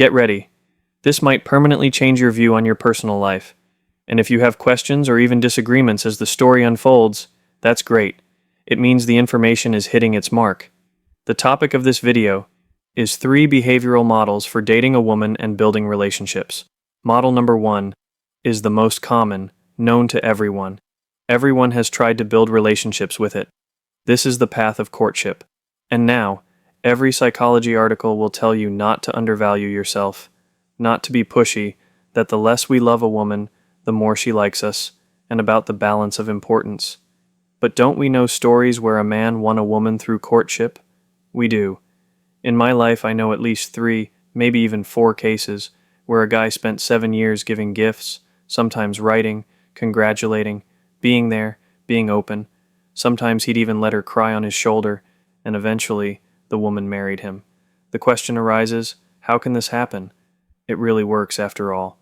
Get ready. This might permanently change your view on your personal life. And if you have questions or even disagreements as the story unfolds, that's great. It means the information is hitting its mark. The topic of this video is 3 behavioral models for dating a woman and building relationships. Model number 1 is the most common, known to everyone. Everyone has tried to build relationships with it. This is the path of courtship. And now, every psychology article will tell you not to undervalue yourself, not to be pushy, that the less we love a woman, the more she likes us, and about the balance of importance. But don't we know stories where a man won a woman through courtship? We do. In my life, I know at least 3, maybe even 4 cases where a guy spent 7 years giving gifts, sometimes writing, congratulating, being there, being open. Sometimes he'd even let her cry on his shoulder, and eventually the woman married him. The question arises, how can this happen? It really works after all.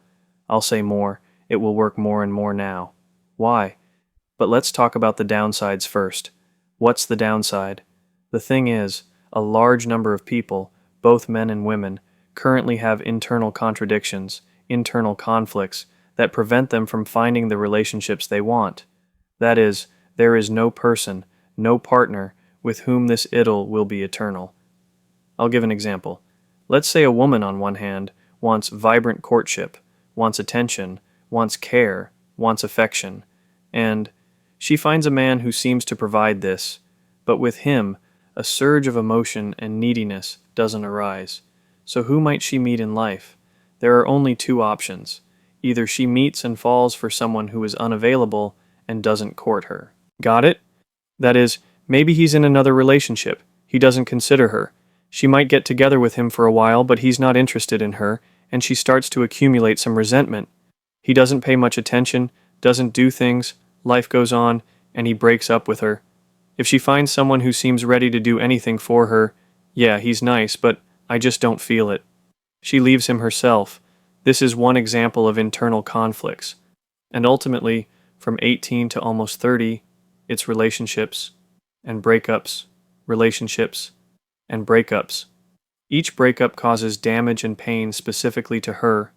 I'll say more, it will work more and more now. Why? But let's talk about the downsides first. What's the downside? The thing is, a large number of people, both men and women, currently have internal contradictions, internal conflicts, that prevent them from finding the relationships they want. That is, there is no person, no partner, with whom this idyll will be eternal. I'll give an example. Let's say a woman on one hand wants vibrant courtship, wants attention, wants care, wants affection, and she finds a man who seems to provide this, but with him, a surge of emotion and neediness doesn't arise. So who might she meet in life? There are only 2 options. Either she meets and falls for someone who is unavailable and doesn't court her. Got it? That is, maybe he's in another relationship. He doesn't consider her. She might get together with him for a while, but he's not interested in her, and she starts to accumulate some resentment. He doesn't pay much attention, doesn't do things, life goes on, and he breaks up with her. If she finds someone who seems ready to do anything for her, yeah, he's nice, but I just don't feel it. She leaves him herself. This is one example of internal conflicts. And ultimately, from 18 to almost 30, it's relationships and breakups, relationships and breakups. Each breakup causes damage and pain specifically to her.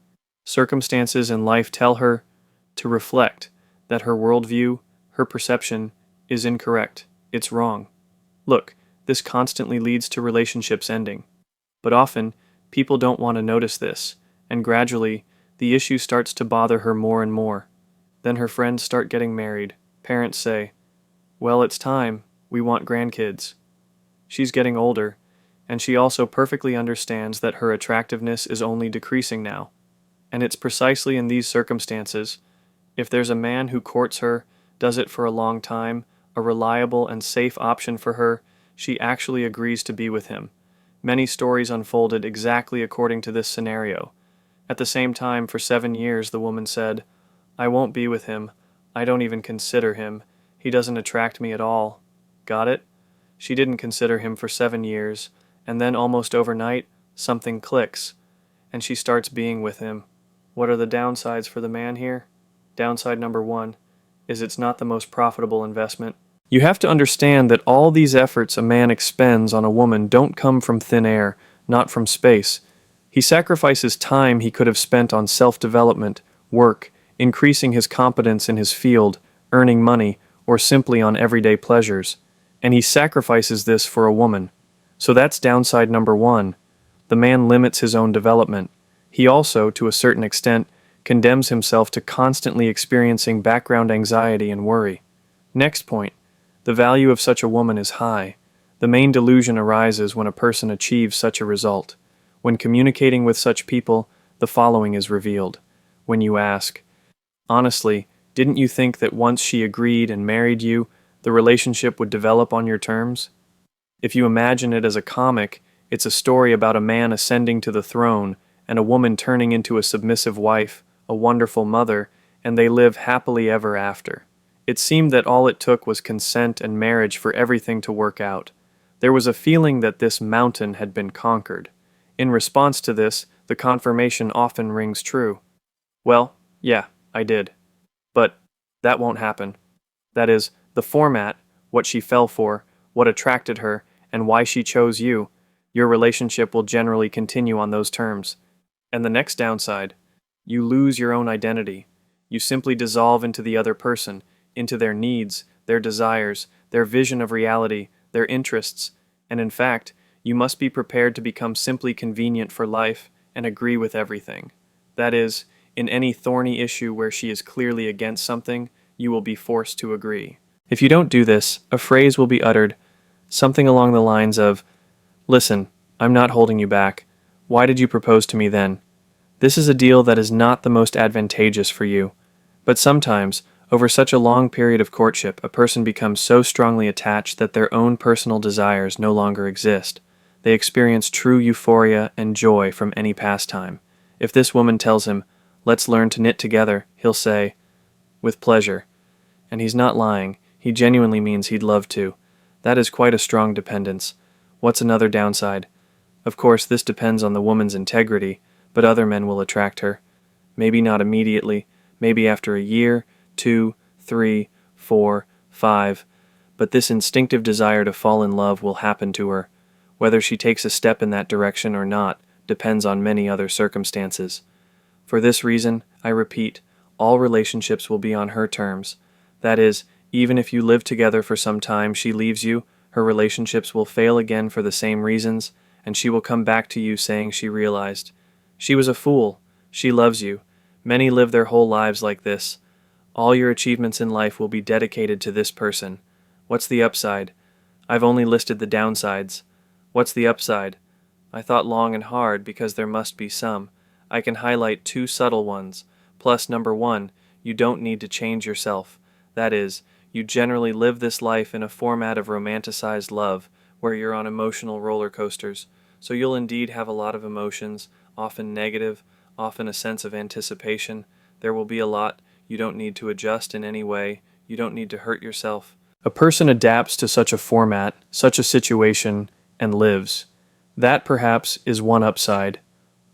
Circumstances in life tell her to reflect that her worldview, her perception, is incorrect. It's wrong. Look, this constantly leads to relationships ending. But often, people don't want to notice this, and gradually, the issue starts to bother her more and more. Then her friends start getting married. Parents say, "Well, it's time. We want grandkids." She's getting older, and she also perfectly understands that her attractiveness is only decreasing now. And it's precisely in these circumstances, if there's a man who courts her, does it for a long time, a reliable and safe option for her, she actually agrees to be with him. Many stories unfolded exactly according to this scenario. At the same time, for 7 years, the woman said, "I won't be with him. I don't even consider him. He doesn't attract me at all." Got it? She didn't consider him for 7 years, and then almost overnight, something clicks, and she starts being with him. What are the downsides for the man here? Downside number 1 is it's not the most profitable investment. You have to understand that all these efforts a man expends on a woman don't come from thin air, not from space. He sacrifices time he could have spent on self-development, work, increasing his competence in his field, earning money, or simply on everyday pleasures. And he sacrifices this for a woman. So that's downside number 1. The man limits his own development. He also, to a certain extent, condemns himself to constantly experiencing background anxiety and worry. Next point. The value of such a woman is high. The main delusion arises when a person achieves such a result. When communicating with such people, the following is revealed. When you ask, "Honestly, didn't you think that once she agreed and married you, the relationship would develop on your terms?" If you imagine it as a comic, it's a story about a man ascending to the throne and a woman turning into a submissive wife, a wonderful mother, and they live happily ever after. It seemed that all it took was consent and marriage for everything to work out. There was a feeling that this mountain had been conquered. In response to this, the confirmation often rings true. "Well, yeah, I did. But that won't happen." That is, the format, what she fell for, what attracted her, and why she chose you, your relationship will generally continue on those terms. And the next downside, you lose your own identity. You simply dissolve into the other person, into their needs, their desires, their vision of reality, their interests, and in fact, you must be prepared to become simply convenient for life and agree with everything. That is, in any thorny issue where she is clearly against something, you will be forced to agree. If you don't do this, a phrase will be uttered, something along the lines of, "Listen, I'm not holding you back. Why did you propose to me then?" This is a deal that is not the most advantageous for you. But sometimes, over such a long period of courtship, a person becomes so strongly attached that their own personal desires no longer exist. They experience true euphoria and joy from any pastime. If this woman tells him, "Let's learn to knit together," he'll say, "With pleasure." And he's not lying. He genuinely means he'd love to. That is quite a strong dependence. What's another downside? Of course, this depends on the woman's integrity, but other men will attract her. Maybe not immediately, maybe after a year, 2, 3, 4, 5, but this instinctive desire to fall in love will happen to her. Whether she takes a step in that direction or not depends on many other circumstances. For this reason, I repeat, all relationships will be on her terms. That is, even if you live together for some time, she leaves you, her relationships will fail again for the same reasons, and she will come back to you saying she realized. She was a fool. She loves you. Many live their whole lives like this. All your achievements in life will be dedicated to this person. What's the upside? I've only listed the downsides. What's the upside? I thought long and hard because there must be some. I can highlight 2 subtle ones. Plus, number 1, you don't need to change yourself. That is, you generally live this life in a format of romanticized love, where you're on emotional roller coasters. So you'll indeed have a lot of emotions, often negative, often a sense of anticipation. There will be a lot. You don't need to adjust in any way. You don't need to hurt yourself. A person adapts to such a format, such a situation, and lives. That, perhaps, is one upside.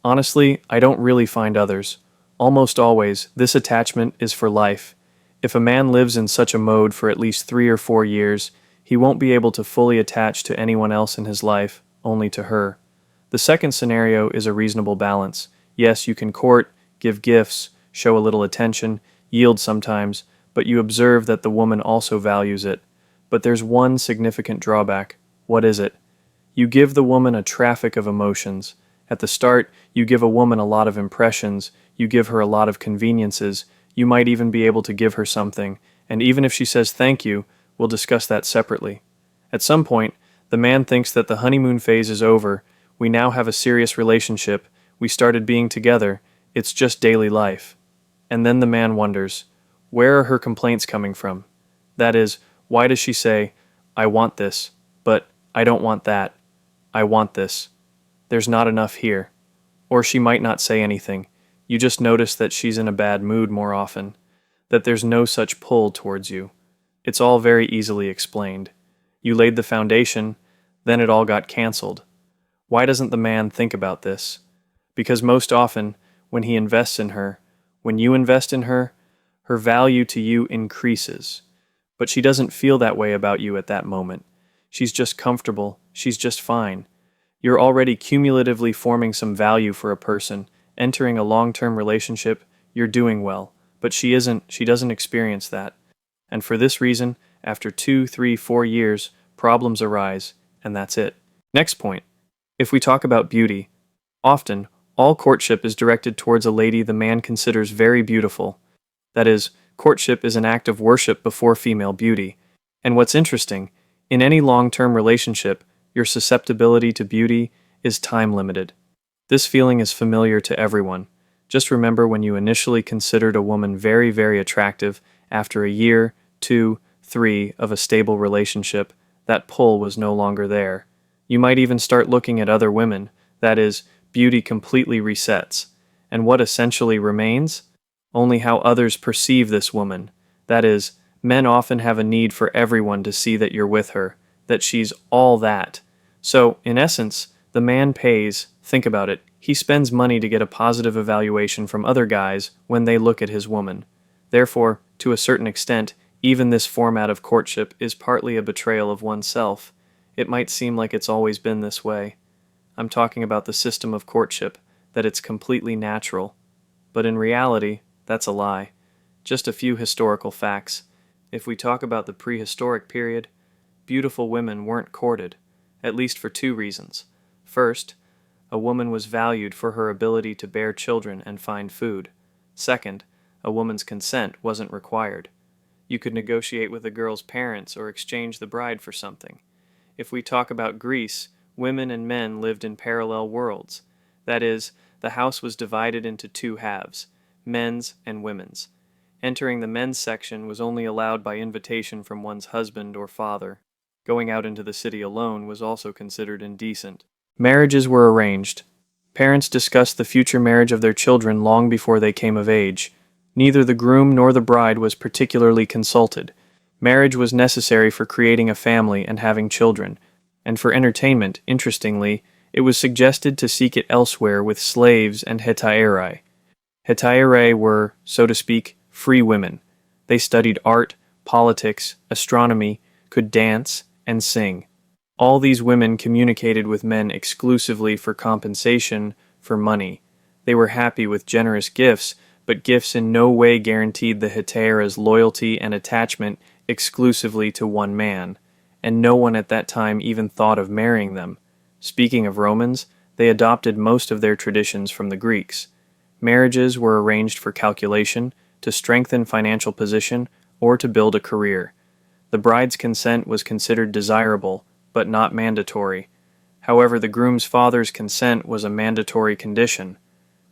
Honestly, I don't really find others. Almost always, this attachment is for life. If a man lives in such a mode for at least 3 or 4 years, he won't be able to fully attach to anyone else in his life, only to her. The second scenario is a reasonable balance. Yes, you can court, give gifts, show a little attention, yield sometimes, but you observe that the woman also values it. But there's one significant drawback. What is it? You give the woman a traffic of emotions. At the start, you give a woman a lot of impressions, you give her a lot of conveniences, you might even be able to give her something, and even if she says thank you, we'll discuss that separately. At some point, the man thinks that the honeymoon phase is over, we now have a serious relationship, we started being together, it's just daily life. And then the man wonders, where are her complaints coming from? That is, why does she say, "I want this," but "I don't want that. I want this. There's not enough here." Or she might not say anything. You just notice that she's in a bad mood more often, that there's no such pull towards you. It's all very easily explained. You laid the foundation, then it all got canceled. Why doesn't the man think about this? Because most often, when he invests in her, when you invest in her, her value to you increases. But she doesn't feel that way about you at that moment. She's just comfortable, she's just fine. You're already cumulatively forming some value for a person, entering a long-term relationship, you're doing well. But she doesn't experience that. And for this reason, after 2, 3, 4 years, problems arise, and that's it. Next point. If we talk about beauty, often, all courtship is directed towards a lady the man considers very beautiful. That is, courtship is an act of worship before female beauty. And what's interesting, in any long-term relationship, your susceptibility to beauty is time-limited. This feeling is familiar to everyone. Just remember when you initially considered a woman very, very attractive, after a year, 2, 3 of a stable relationship, that pull was no longer there. You might even start looking at other women, that is, beauty completely resets. And what essentially remains? Only how others perceive this woman. That is, men often have a need for everyone to see that you're with her, that she's all that. So, in essence, the man pays, think about it, he spends money to get a positive evaluation from other guys when they look at his woman. Therefore, to a certain extent, even this format of courtship is partly a betrayal of oneself. It might seem like it's always been this way. I'm talking about the system of courtship, that it's completely natural. But in reality, that's a lie. Just a few historical facts. If we talk about the prehistoric period, beautiful women weren't courted, at least for two reasons. First, a woman was valued for her ability to bear children and find food. Second, a woman's consent wasn't required. You could negotiate with a girl's parents or exchange the bride for something. If we talk about Greece, women and men lived in parallel worlds. That is, the house was divided into two halves, men's and women's. Entering the men's section was only allowed by invitation from one's husband or father. Going out into the city alone was also considered indecent. Marriages were arranged. Parents discussed the future marriage of their children long before they came of age. Neither the groom nor the bride was particularly consulted. Marriage was necessary for creating a family and having children, and for entertainment, interestingly, it was suggested to seek it elsewhere with slaves and hetairai. Hetairai were, so to speak, free women. They studied art, politics, astronomy, could dance, and sing. All these women communicated with men exclusively for compensation, for money. They were happy with generous gifts, but gifts in no way guaranteed the hetairas loyalty and attachment exclusively to one man, and no one at that time even thought of marrying them. Speaking of Romans, they adopted most of their traditions from the Greeks. Marriages were arranged for calculation, to strengthen financial position, or to build a career. The bride's consent was considered desirable, but not mandatory. However, the groom's father's consent was a mandatory condition,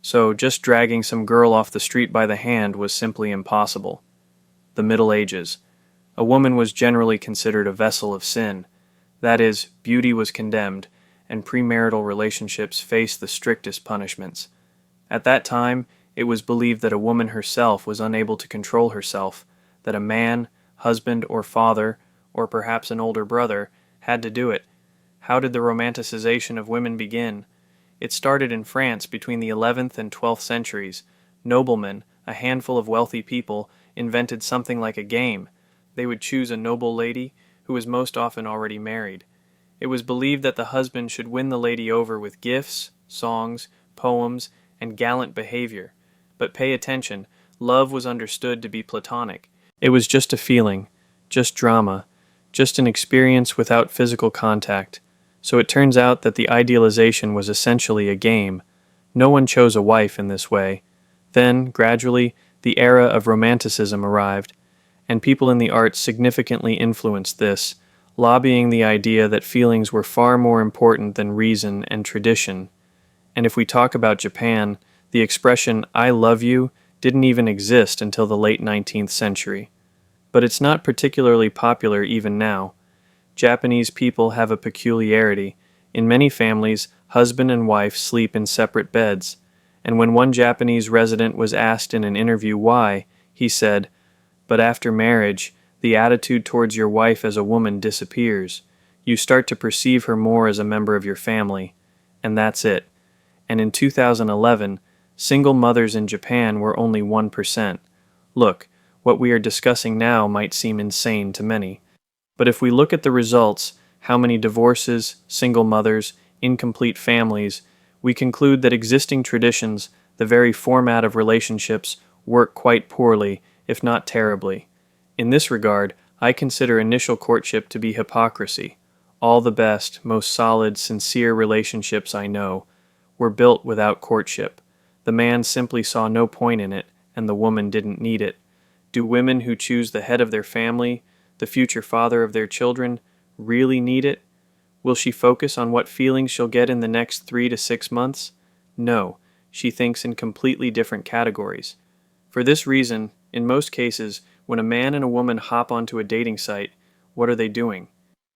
so just dragging some girl off the street by the hand was simply impossible. The Middle Ages. A woman was generally considered a vessel of sin. That is, beauty was condemned, and premarital relationships faced the strictest punishments. At that time, it was believed that a woman herself was unable to control herself, that a man, husband or father, or perhaps an older brother, had to do it. How did the romanticization of women begin? It started in France between the 11th and 12th centuries. Noblemen, a handful of wealthy people, invented something like a game. They would choose a noble lady, who was most often already married. It was believed that the husband should win the lady over with gifts, songs, poems, and gallant behavior. But pay attention, love was understood to be platonic. It was just a feeling, just drama, just an experience without physical contact. So it turns out that the idealization was essentially a game. No one chose a wife in this way. Then, gradually, the era of Romanticism arrived, and people in the arts significantly influenced this, lobbying the idea that feelings were far more important than reason and tradition. And if we talk about Japan, the expression "I love you" didn't even exist until the late 19th century. But it's not particularly popular even now. Japanese people have a peculiarity. In many families, husband and wife sleep in separate beds, and when one Japanese resident was asked in an interview why, he said, "But after marriage, the attitude towards your wife as a woman disappears. You start to perceive her more as a member of your family, and that's it." And in 2011, single mothers in Japan were only 1%. Look, what we are discussing now might seem insane to many. But if we look at the results, how many divorces, single mothers, incomplete families, we conclude that existing traditions, the very format of relationships, work quite poorly, if not terribly. In this regard, I consider initial courtship to be hypocrisy. All the best, most solid, sincere relationships I know were built without courtship. The man simply saw no point in it, and the woman didn't need it. Do women who choose the head of their family, the future father of their children, really need it? Will she focus on what feelings she'll get in the next 3 to 6 months? No, she thinks in completely different categories. For this reason, in most cases, when a man and a woman hop onto a dating site, what are they doing?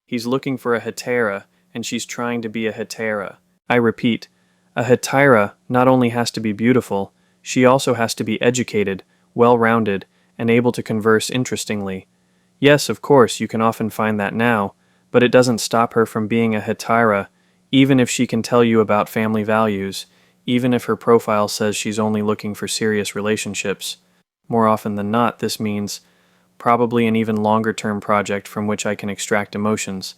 He's looking for a hetaira, and she's trying to be a hetaira. I repeat, a hetaira not only has to be beautiful, she also has to be educated, well-rounded, and able to converse interestingly. Yes, of course, you can often find that now, but it doesn't stop her from being a hetaira, even if she can tell you about family values, even if her profile says she's only looking for serious relationships. More often than not, this means probably an even longer-term project from which I can extract emotions.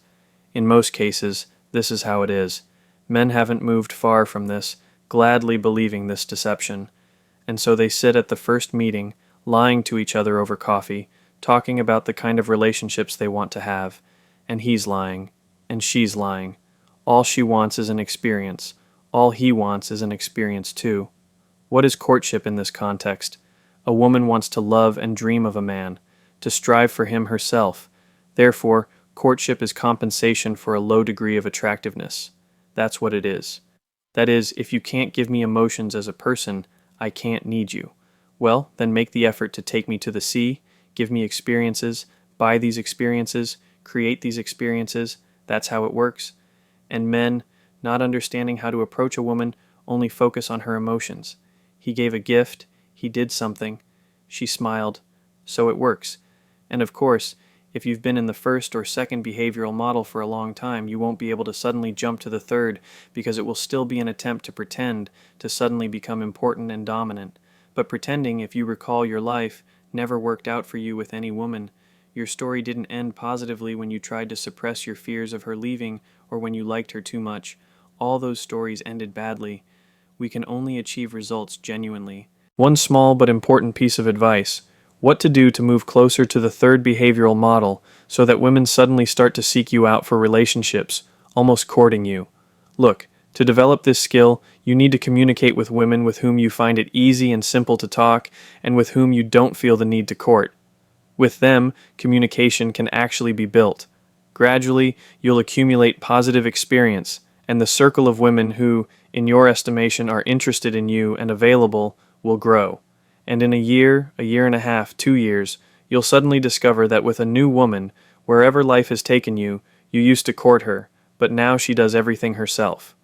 In most cases, this is how it is. Men haven't moved far from this. gladly believing this deception. And so they sit at the first meeting, lying to each other over coffee, talking about the kind of relationships they want to have. And he's lying, and she's lying. All she wants is an experience. All he wants is an experience too. What is courtship in this context? A woman wants to love and dream of a man, to strive for him herself. Therefore, courtship is compensation for a low degree of attractiveness. That's what it is. That is, if you can't give me emotions as a person, I can't need you. Well, then make the effort to take me to the sea, give me experiences, buy these experiences, create these experiences. That's how it works. And men, not understanding how to approach a woman, only focus on her emotions. He gave a gift, he did something, she smiled, so it works. And of course, if you've been in the first or second behavioral model for a long time, you won't be able to suddenly jump to the third because it will still be an attempt to pretend to suddenly become important and dominant. But pretending, if you recall your life, never worked out for you with any woman. Your story didn't end positively when you tried to suppress your fears of her leaving or when you liked her too much. All those stories ended badly. We can only achieve results genuinely. One small but important piece of advice: what to do to move closer to the third behavioral model so that women suddenly start to seek you out for relationships, almost courting you. Look, to develop this skill, you need to communicate with women with whom you find it easy and simple to talk and with whom you don't feel the need to court. With them, communication can actually be built. Gradually, you'll accumulate positive experience, and the circle of women who, in your estimation, are interested in you and available will grow. And in a year and a half, 2 years, you'll suddenly discover that with a new woman, wherever life has taken you, you used to court her, but now she does everything herself.